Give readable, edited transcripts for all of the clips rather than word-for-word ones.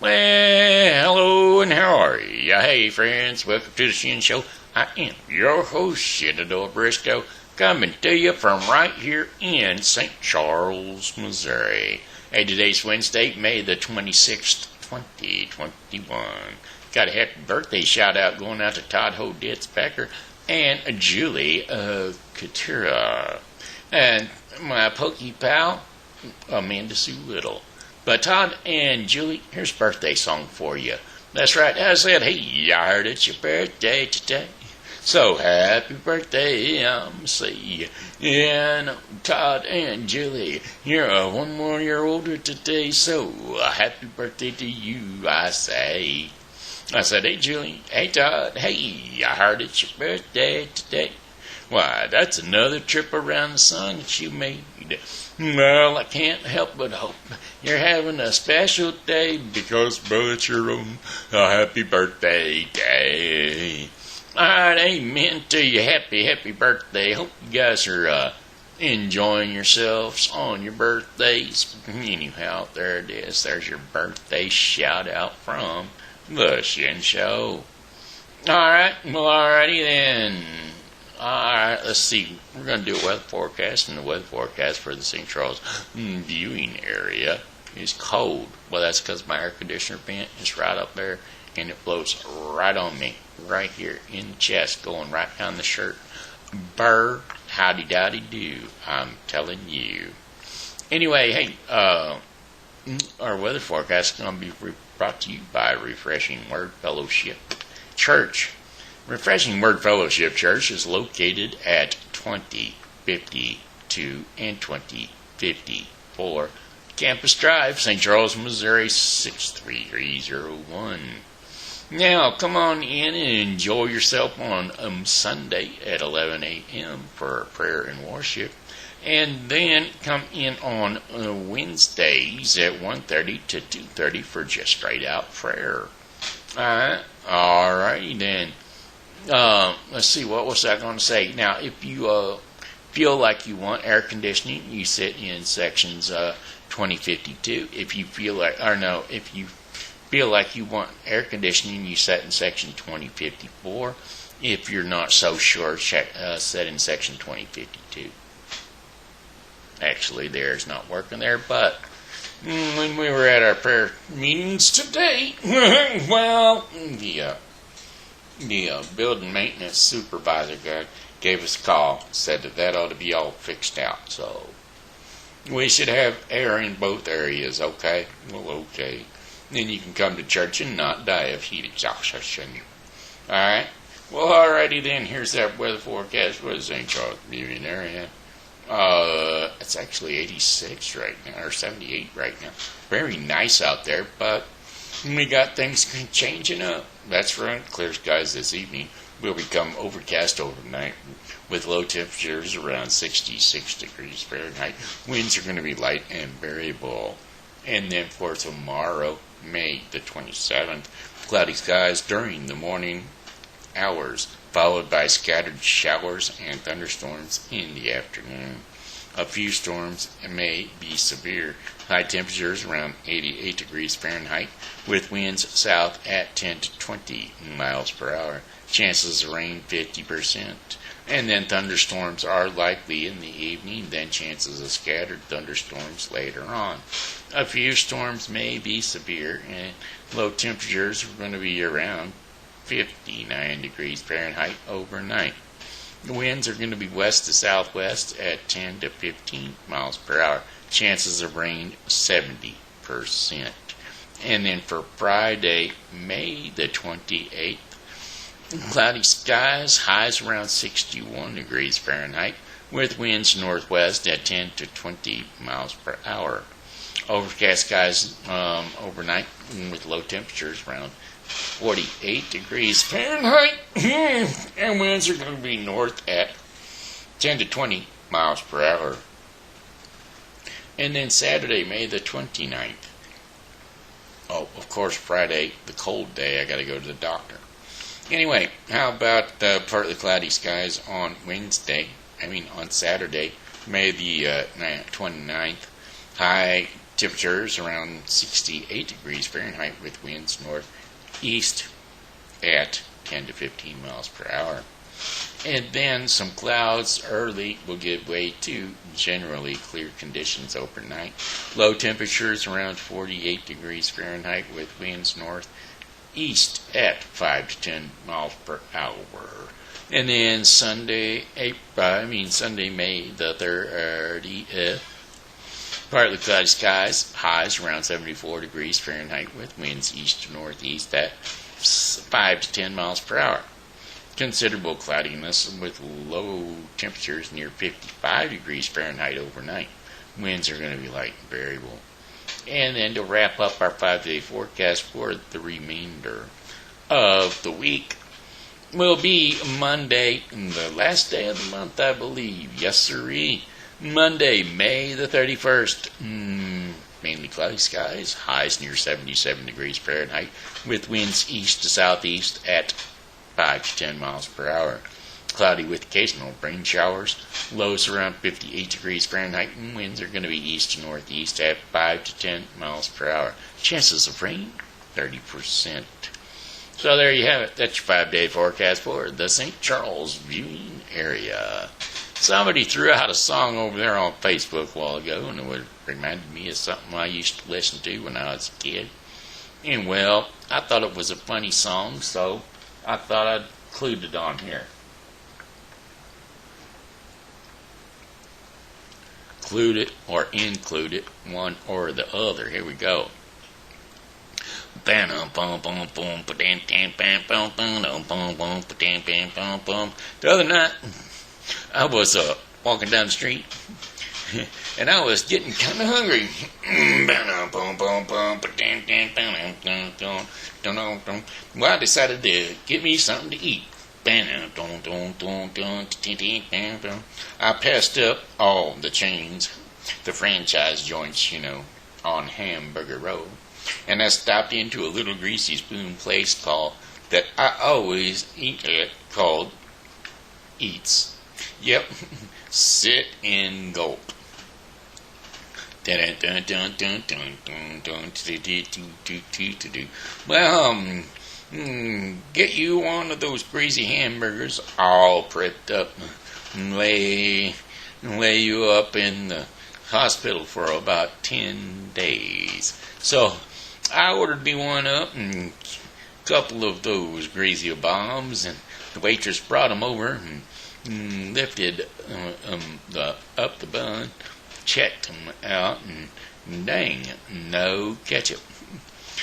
Well, hello and how are you? Hey, friends, welcome to the Shen Show. I am your host, Cuetara Bricker, coming to you from right here in St. Charles, Missouri. Hey, today's Wednesday, May the 26th, 2021. Got a happy birthday shout out going out to Todd Hodits Bricker and Julie Cuetara. And my pokey pal, Amanda Sue Little. But Todd and Julie, here's a birthday song for you. That's right, I said, hey, I heard it's your birthday today. So happy birthday, I'm say. And Todd and Julie, you're 1 more year older today, so happy birthday to you, I say. I said, hey Julie, hey Todd, hey, I heard it's your birthday today. Why, that's another trip around the sun that you made. Well, I can't help but hope you're having a special day because, brother, it's your own happy birthday day. Alright, amen to you. Happy birthday. Hope you guys are enjoying yourselves on your birthdays. Anyhow, there it is. There's your birthday shout out from the Shen Show. Alright, well, alrighty then. Alright, let's see. We're going to do a weather forecast, and the weather forecast for the St. Charles viewing area is cold. Well, that's because my air conditioner vent is right up there, and it blows right on me, right here in the chest, going right down the shirt. Burr, howdy dowdy do, I'm telling you. Anyway, hey, our weather forecast is going to be brought to you by Refreshing Word Fellowship Church. Refreshing Word Fellowship Church is located at 2052 and 2054 Campus Drive, St. Charles, Missouri 63301. Now, come on in and enjoy yourself on Sunday at 11 a.m. for prayer and worship. And then come in on Wednesdays at 1:30 to 2:30 for just straight out prayer. Alrighty then. Let's see, what was I going to say? Now, if you feel like you want air conditioning, you sit in sections 2052. If you feel like, if you feel like you want air conditioning, you sit in section 2054. If you're not so sure, sit in section 2052. Actually, theirs not working there, but when we were at our prayer meetings today, well, the building maintenance supervisor guy gave us a call, said that ought to be all fixed out, so we should have air in both areas. Okay, well, okay, then you can come to church and not die of heat exhaustion. Alright, well, alrighty then, here's that weather forecast for the St. Charles viewing area. It's actually 86 right now, or 78 right now. Very nice out there, but we got things changing up. That's right, clear skies this evening will become overcast overnight with low temperatures around 66 degrees Fahrenheit. Winds are going to be light and variable. And then for tomorrow, May the 27th, cloudy skies during the morning hours, followed by scattered showers and thunderstorms in the afternoon. A few storms may be severe. High temperatures around 88 degrees Fahrenheit, with winds south at 10 to 20 miles per hour. Chances of rain 50%. And then thunderstorms are likely in the evening, then chances of scattered thunderstorms later on. A few storms may be severe, and low temperatures are going to be around 59 degrees Fahrenheit overnight. The winds are going to be west to southwest at 10 to 15 miles per hour. Chances of rain 70%. And then for Friday, May the 28th, cloudy skies, highs around 61 degrees Fahrenheit, with winds northwest at 10 to 20 miles per hour. Overcast skies overnight with low temperatures around 48 degrees Fahrenheit, and winds are going to be north at 10 to 20 miles per hour. And then Saturday, May the 29th. Oh, of course, Friday, the cold day, I got to go to the doctor. Anyway, how about partly cloudy skies on on Saturday, May the 29th. High Temperatures around 68 degrees Fahrenheit with winds northeast at 10 to 15 miles per hour. And then some clouds early will give way to generally clear conditions overnight. Low temperatures around 48 degrees Fahrenheit with winds northeast at 5 to 10 miles per hour. And then Sunday, May the 30th, partly cloudy skies, highs around 74 degrees Fahrenheit with winds east to northeast at 5 to 10 miles per hour. Considerable cloudiness with low temperatures near 55 degrees Fahrenheit overnight. Winds are going to be light and variable. And then to wrap up our 5-day forecast for the remainder of the week will be Monday, the last day of the month, I believe. Yes, sirree. Monday, May the 31st. Mainly cloudy skies, highs near 77 degrees Fahrenheit, with winds east to southeast at 5 to 10 miles per hour. Cloudy with occasional rain showers, lows around 58 degrees Fahrenheit, and winds are going to be east to northeast at 5 to 10 miles per hour. Chances of rain, 30%. So there you have it. That's your 5-day forecast for the St. Charles viewing area. Somebody threw out a song over there on Facebook a while ago, and it reminded me of something I used to listen to when I was a kid. And well, I thought it was a funny song, so I thought I'd include it on here. Include it or include it, one or the other. Here we go. The other night, I was walking down the street, and I was getting kind of hungry. Well, I decided to get me something to eat. I passed up all the chains, the franchise joints, on Hamburger Road, and I stopped into a little greasy spoon place that I always eat at called Eats. Yep, sit and gulp. Well, get you one of those crazy hamburgers all prepped up and lay you up in the hospital for about 10 days. So I ordered me one up and a couple of those crazy bombs, and the waitress brought them over and lifted up the bun, checked them out, and dang, no ketchup.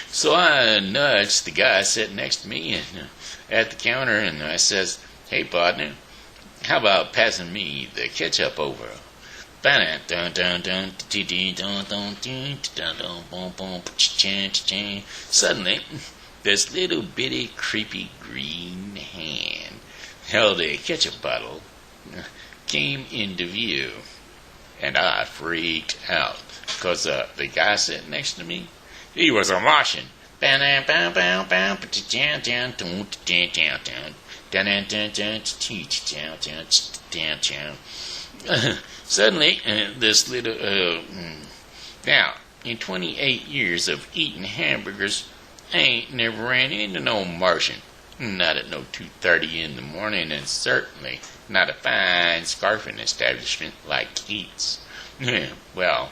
So I nudged the guy sitting next to me at the counter, and I says, "Hey, partner, how about passing me the ketchup over?" Suddenly, this little bitty creepy green hand held a ketchup bottle, came into view, and I freaked out, because the guy sitting next to me, he was a Martian. Suddenly, this little, now, in 28 years of eating hamburgers, I ain't never ran into no Martian. Not at no 2:30 in the morning, and certainly not a fine scarfing establishment like Eats. Well,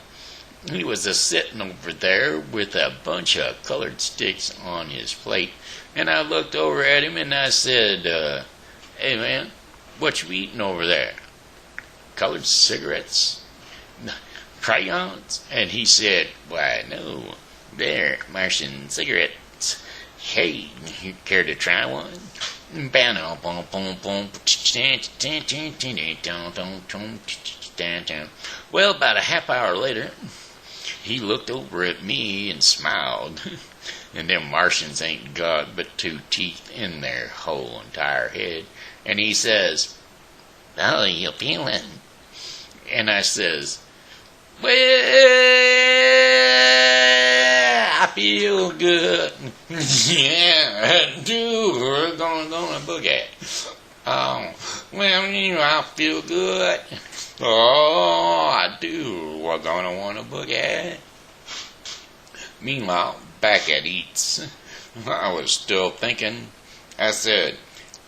he was a-sitting over there with a bunch of colored sticks on his plate, and I looked over at him and I said, "Hey man, what you eating over there? Colored cigarettes? Crayons?" And he said, "Why, no, they're Martian cigarettes. Hey, you care to try one?" Well, about a half hour later, he looked over at me and smiled. And them Martians ain't got but 2 teeth in their whole entire head. And he says, "How you feeling?" And I says, "Well, I feel good." Yeah, I do. We're gonna boogie. Well, I feel good. Oh, I do. We're gonna wanna boogie. Meanwhile, back at Eats, I was still thinking. I said,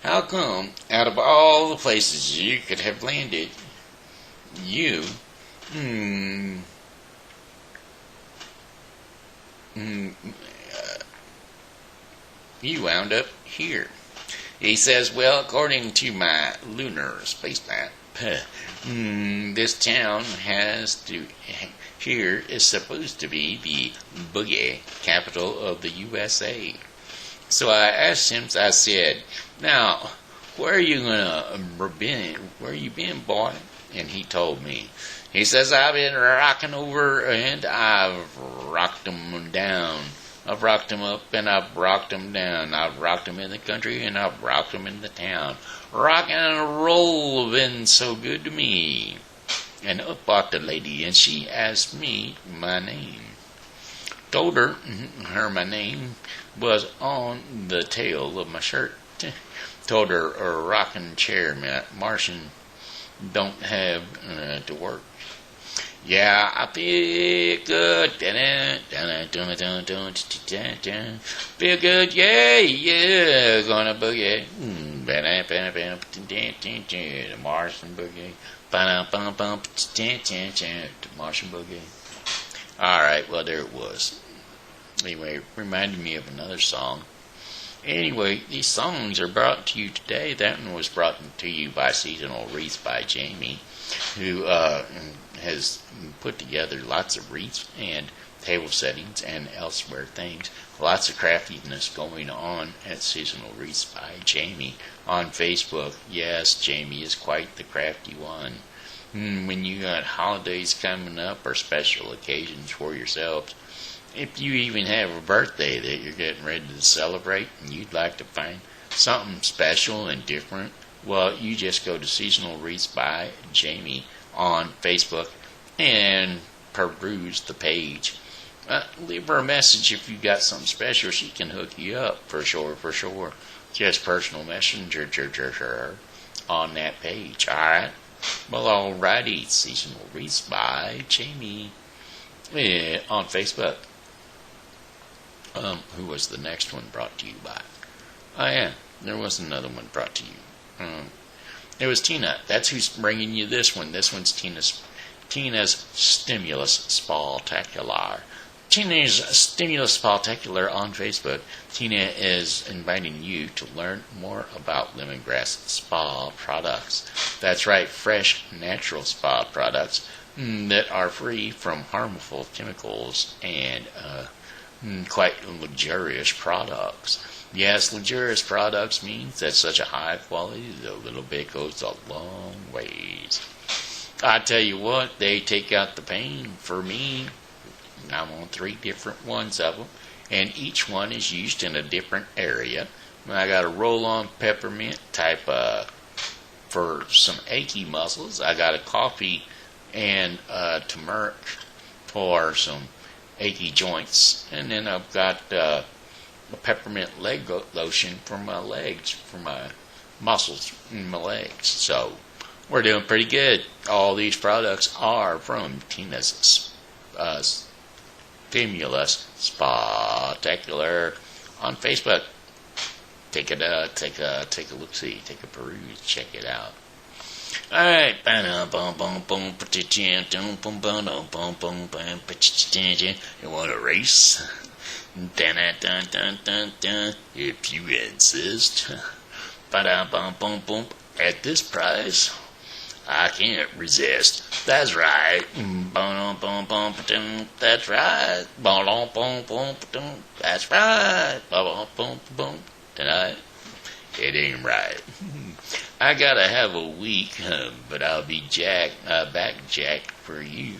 how come, out of all the places you could have landed, you, you wound up here? He says, well, according to my lunar space map, this town here is supposed to be the boogie capital of the USA. So I asked him, I said, now, where are you been, boy? And he told me. He says, I've been rocking over and I've rocked them down. I've rocked them up and I've rocked them down. I've rocked them in the country and I've rocked them in the town. Rock and roll been so good to me. And up walked a lady and she asked me my name. Told her my name was on the tail of my shirt. Told her a rocking chair Martian don't have to work. Yeah, I feel good. Feel good, yeah, gonna boogie. The Martian boogie. The Martian boogie. Alright, well, there it was. Anyway, it reminded me of another song. Anyway, these songs are brought to you today. That one was brought to you by Seasonal Wreaths by Jamie, who has put together lots of wreaths and table settings and elsewhere things. Lots of craftiness going on at Seasonal Wreaths by Jamie on Facebook. Yes, Jamie is quite the crafty one. When you got holidays coming up or special occasions for yourselves, if you even have a birthday that you're getting ready to celebrate and you'd like to find something special and different, well, you just go to Seasonal Wreaths by Jamie on Facebook and peruse the page. Leave her a message if you got something special. She can hook you up for sure. Just personal messenger on that page. Alright? Well, alrighty. Seasonal Wreaths by Jamie on Facebook. Who was the next one brought to you by? Oh yeah, there was another one brought to you. It was Tina. That's who's bringing you this one. This one's Tina's Stimulus Spectacular. Tina's Stimulus Spectacular on Facebook. Tina is inviting you to learn more about lemongrass spa products. That's right, fresh, natural spa products that are free from harmful chemicals and quite luxurious products. Yes, luxurious products means that such a high quality that a little bit goes a long ways. I tell you what, they take out the pain for me. I'm on 3 different ones of them, and each one is used in a different area. I got a roll-on peppermint type for some achy muscles. I got a coffee and turmeric for some achy joints, and then I've got a peppermint leg lotion for my legs, for my muscles in my legs. So we're doing pretty good. All these products are from Tina's Stimulus Spectacular on Facebook. Take a look, see, take a peruse, check it out. Alright, you want a race? If you insist. At this price, I can't resist. That's right. That's right. That's right. Tonight, it ain't right. I gotta have a week, but I'll be back jacked for you,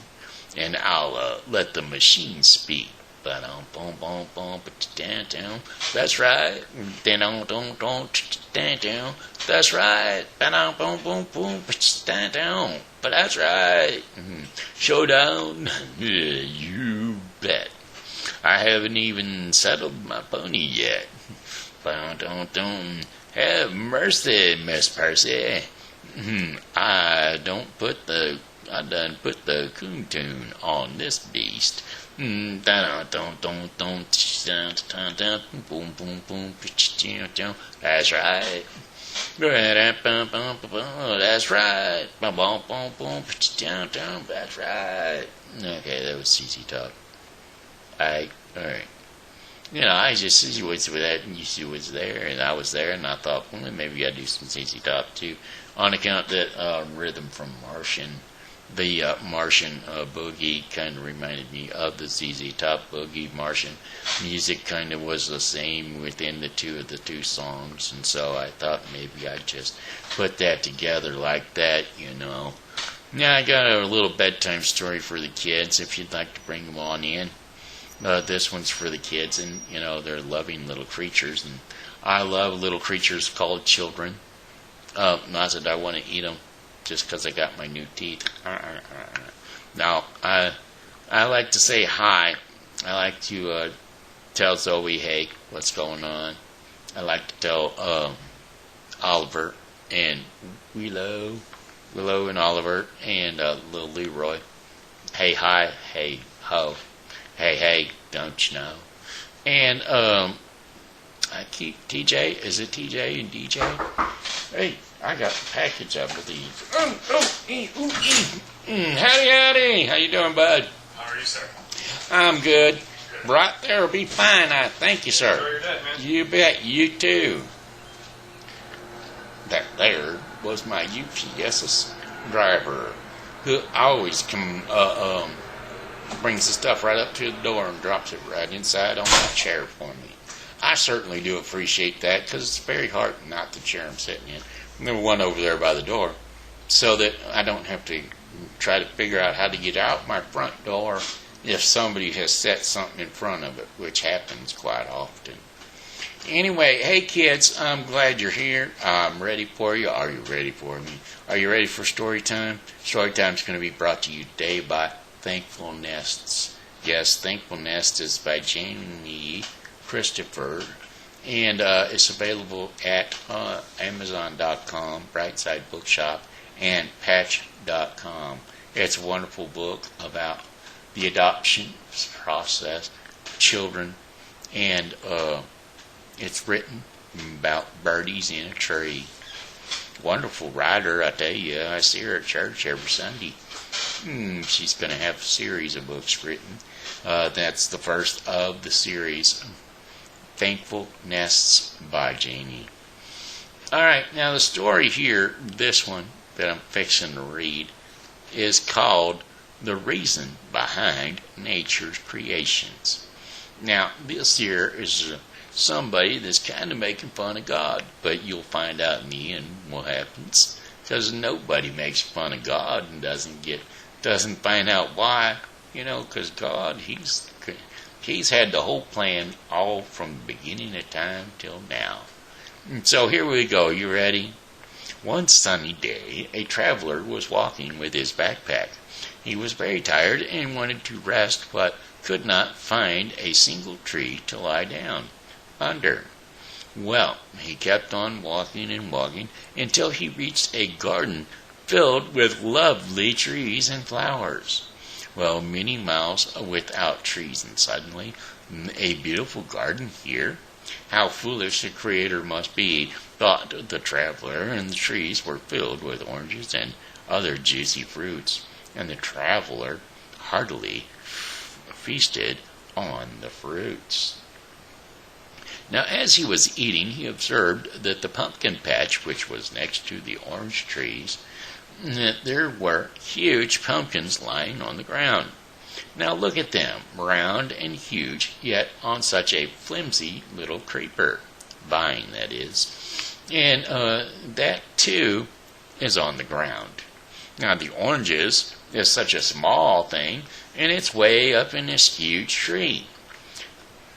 and I'll let the machine speak. That's right. That's right. But that's right. Showdown. You bet. I haven't even settled my pony yet. Have mercy, Miss Percy. I done put the coon tune on this beast. Boom, boom, boom. That's right. That's right. Boom, boom, boom, boom. That's right. Okay, that was CC Top. Alright. I just was with that, and you was there, and I was there, and I thought, well, maybe I'd do some CC Top too, on account that rhythm from Martian. The Martian boogie kind of reminded me of the ZZ Top boogie. Martian music kind of was the same within the two songs, and so I thought maybe I'd just put that together like that, Now I got a little bedtime story for the kids if you'd like to bring them on in. This one's for the kids, and they're loving little creatures, and I love little creatures called children. Not that I want to eat them just because I got my new teeth. Now, I like to say hi. I like to tell Zoe, hey, what's going on? I like to tell Oliver and Willow and Oliver and little Leroy, hey, hi, hey, ho, hey, don't you know? And I keep TJ. Is it TJ and DJ? Hey, I got a package, I believe. Howdy. How you doing, bud? How are you, sir? I'm good. Right there will be fine. I thank you, sir. Enjoy your day, man. You bet. You too. That there was my UPS driver, who always brings the stuff right up to the door and drops it right inside on my chair for me. I certainly do appreciate that, because it's very hard not the chair I'm sitting in. There was one over there by the door, so that I don't have to try to figure out how to get out my front door if somebody has set something in front of it, which happens quite often. Anyway, hey kids, I'm glad you're here. I'm ready for you. Are you ready for me? Are you ready for story time? Story time is going to be brought to you today by Thankful Nests. Yes, Thankful Nest is by Jamie Christopher, and it's available at Amazon.com, Brightside Bookshop, and Patch.com. It's a wonderful book about the adoption process, children, and it's written about birdies in a tree. Wonderful writer, I tell you. I see her at church every Sunday. She's going to have a series of books written. That's the first of the series, Thankful Nests by Jamie. Alright, now the story here, this one that I'm fixing to read, is called The Reason Behind Nature's Creations. Now, this here is somebody that's kind of making fun of God, but you'll find out in the end what happens, because nobody makes fun of God and doesn't find out why, because God, He's had the whole plan all from the beginning of time till now. So here we go. You ready? One sunny day, a traveler was walking with his backpack. He was very tired and wanted to rest, but could not find a single tree to lie down under. Well, he kept on walking and walking until he reached a garden filled with lovely trees and flowers. Well, many miles without trees, and suddenly a beautiful garden here. How foolish the Creator must be, thought the traveler, and the trees were filled with oranges and other juicy fruits, and the traveler heartily feasted on the fruits. Now, as he was eating, he observed that the pumpkin patch, which was next to the orange trees, that there were huge pumpkins lying on the ground. Now look at them, round and huge, yet on such a flimsy little creeper, vine that is. And that too is on the ground. Now the oranges is such a small thing, and it's way up in this huge tree.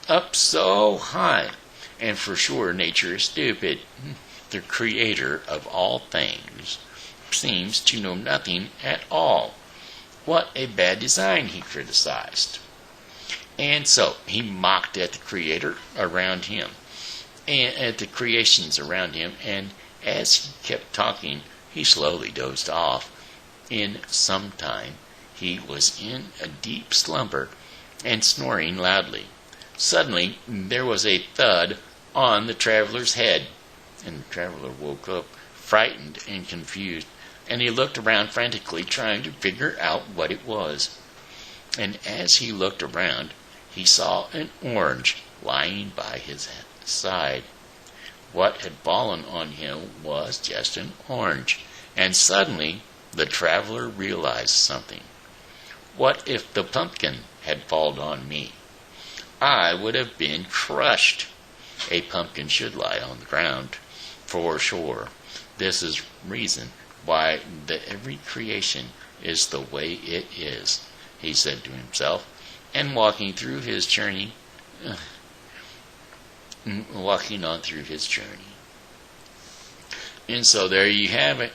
Up so high, and for sure nature is stupid. The Creator of all things seems to know nothing at all. What a bad design, he criticized. And so he mocked at the Creator around him, and at the creations around him, and as he kept talking, he slowly dozed off. In some time he was in a deep slumber, and snoring loudly. Suddenly, there was a thud on the traveler's head, and the traveler woke up, frightened and confused, and he looked around frantically, trying to figure out what it was. And as he looked around, he saw an orange lying by his side. What had fallen on him was just an orange, and suddenly the traveler realized something. What if the pumpkin had fallen on me? I would have been crushed. A pumpkin should lie on the ground, for sure. This is reason why every creation is the way it is, he said to himself, and walking on through his journey. And so there you have it.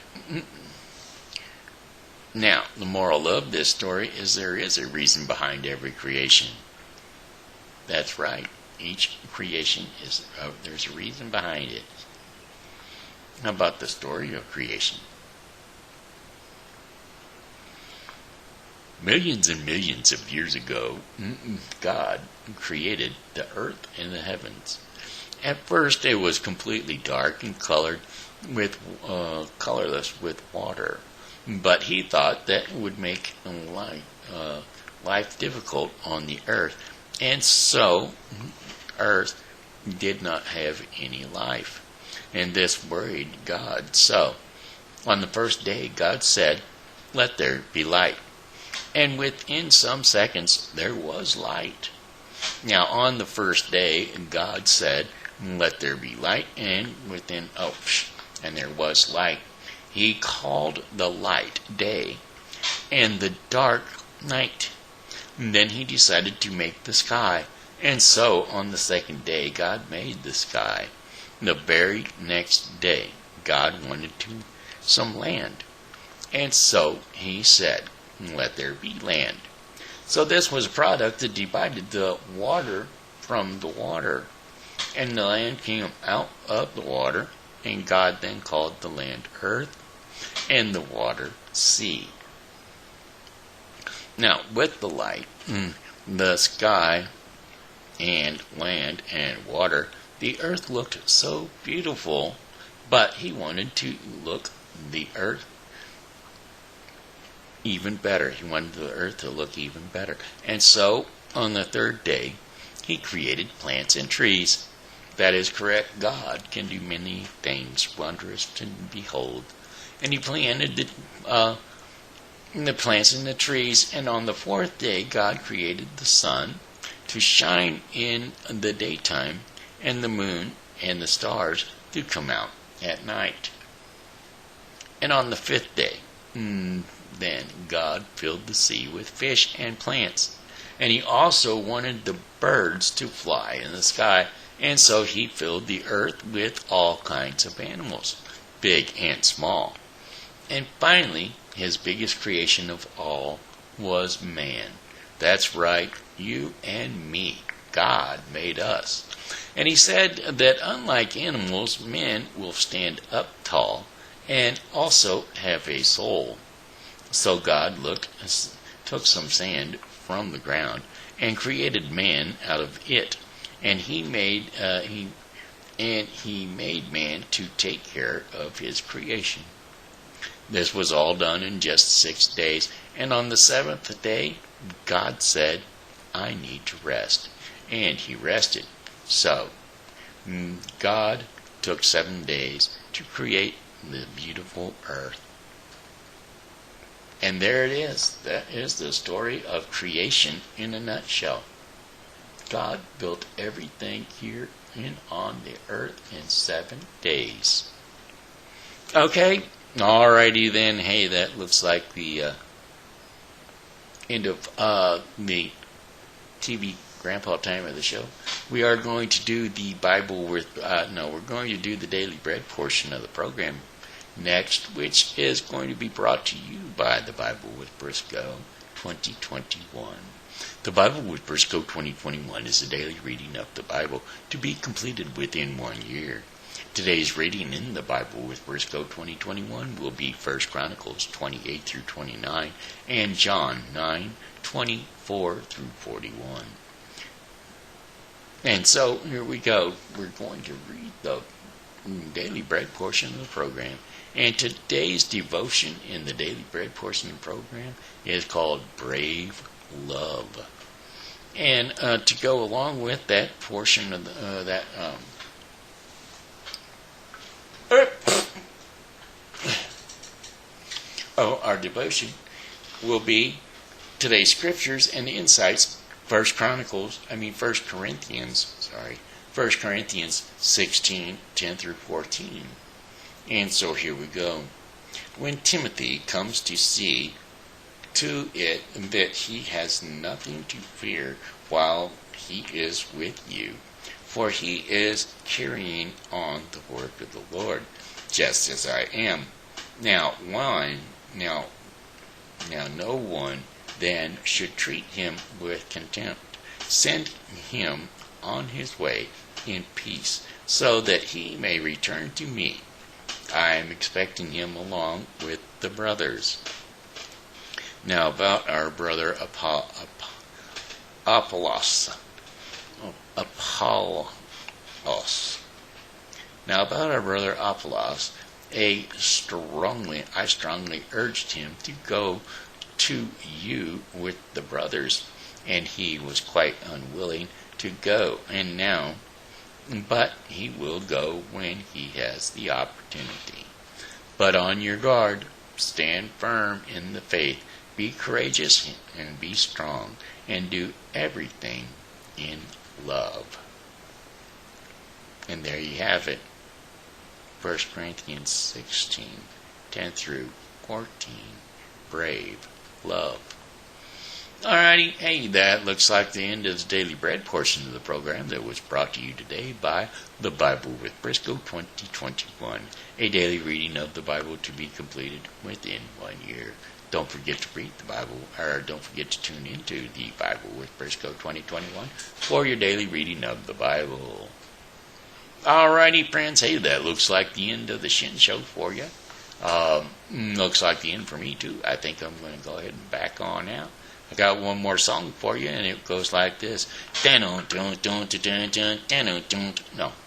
Now, the moral of this story is there is a reason behind every creation. That's right. Each creation there's a reason behind it. How about the story of creation? Millions and millions of years ago, God created the earth and the heavens. At first, it was completely dark and colorless with water. But he thought that would make life difficult on the earth. And so, earth did not have any life. And this worried God. So, on the first day, God said, "Let there be light." And within some seconds, there was light. Now, on the first day, God said, "Let there be light," and and there was light. He called the light day, and the dark night. And then he decided to make the sky. And so, on the second day, God made the sky. The very next day, God wanted some land. And so, he said, "Let there be land." So this was a product that divided the water from the water. And the land came out of the water, and God then called the land earth, and the water sea. Now, with the light, the sky, and land, and water, the earth looked so beautiful, but he wanted to look the earth even better. He wanted the earth to look even better. And so, on the third day, he created plants and trees. That is correct. God can do many things wondrous to behold. And he planted the plants and the trees. And on the fourth day, God created the sun to shine in the daytime, and the moon and the stars to come out at night. And on the fifth day, then God filled the sea with fish and plants. And he also wanted the birds to fly in the sky. And so he filled the earth with all kinds of animals, big and small. And finally, his biggest creation of all was man. That's right, you and me. God made us. And he said that unlike animals, men will stand up tall and also have a soul. So God took some sand from the ground and created man out of it. And he made man to take care of his creation. This was all done in just 6 days. And on the seventh day, God said, "I need to rest." And he rested. So, God took 7 days to create the beautiful earth. And there it is. That is the story of creation in a nutshell. God built everything here and on the earth in 7 days. Okay, alrighty then. Hey, that looks like the end of the TV Grandpa time of the show. We are going to do the Bible with, we're going to do the Daily Bread portion of the program next, which is going to be brought to you by the Bible with Briscoe 2021. The Bible with Briscoe 2021 is a daily reading of the Bible to be completed within 1 year. Today's reading in the Bible with Briscoe 2021 will be 1 Chronicles 28 through 29 and John 9:24 through 41. And so here we go. We're going to read the Daily Bread portion of the program. And today's devotion in the Daily Bread portion of the program is called Brave Love. And to go along with that portion of our devotion will be today's scriptures and insights. 1 Corinthians 16:10 through 14. And so here we go. When Timothy comes to see to it that he has nothing to fear while he is with you, for he is carrying on the work of the Lord, just as I am. Now no one then should treat him with contempt. Send him on his way in peace, so that he may return to me. I am expecting him along with the brothers. Now about our brother Apollos. Now about our brother Apollos, I strongly urged him to go to you with the brothers, and he was quite unwilling to go, but he will go when he has the opportunity. But on your guard, stand firm in the faith, be courageous and be strong, and do everything in love. And there you have it. 1 Corinthians 16:10 through 14. Brave love. Alrighty, hey, that looks like the end of the Daily Bread portion of the program that was brought to you today by the Bible with Briscoe 2021, a daily reading of the Bible to be completed within 1 year. Don't forget to read the Bible, or don't forget to tune into the Bible with Briscoe 2021 for your daily reading of the Bible. Alrighty, friends, hey, that looks like the end of the Shen Show for you. Looks like the end for me, too. I think I'm going to go ahead and back on out. I got one more song for you, and it goes like this. No,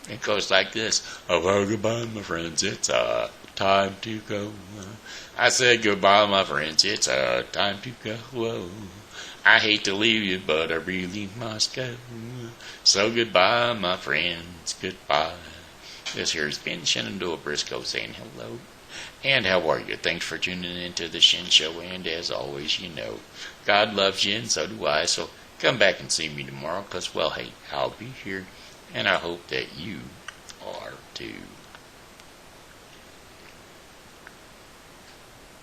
it goes like this. Oh, goodbye, my friends. It's time to go. I said goodbye, my friends. It's time to go. I hate to leave you, but I really must go. So goodbye, my friends. Goodbye. This here has been Shenandoah Briscoe saying hello. And how are you? Thanks for tuning into the Shen Show. And as always, God loves you, and so do I. So come back and see me tomorrow, because, well, hey, I'll be here. And I hope that you are too.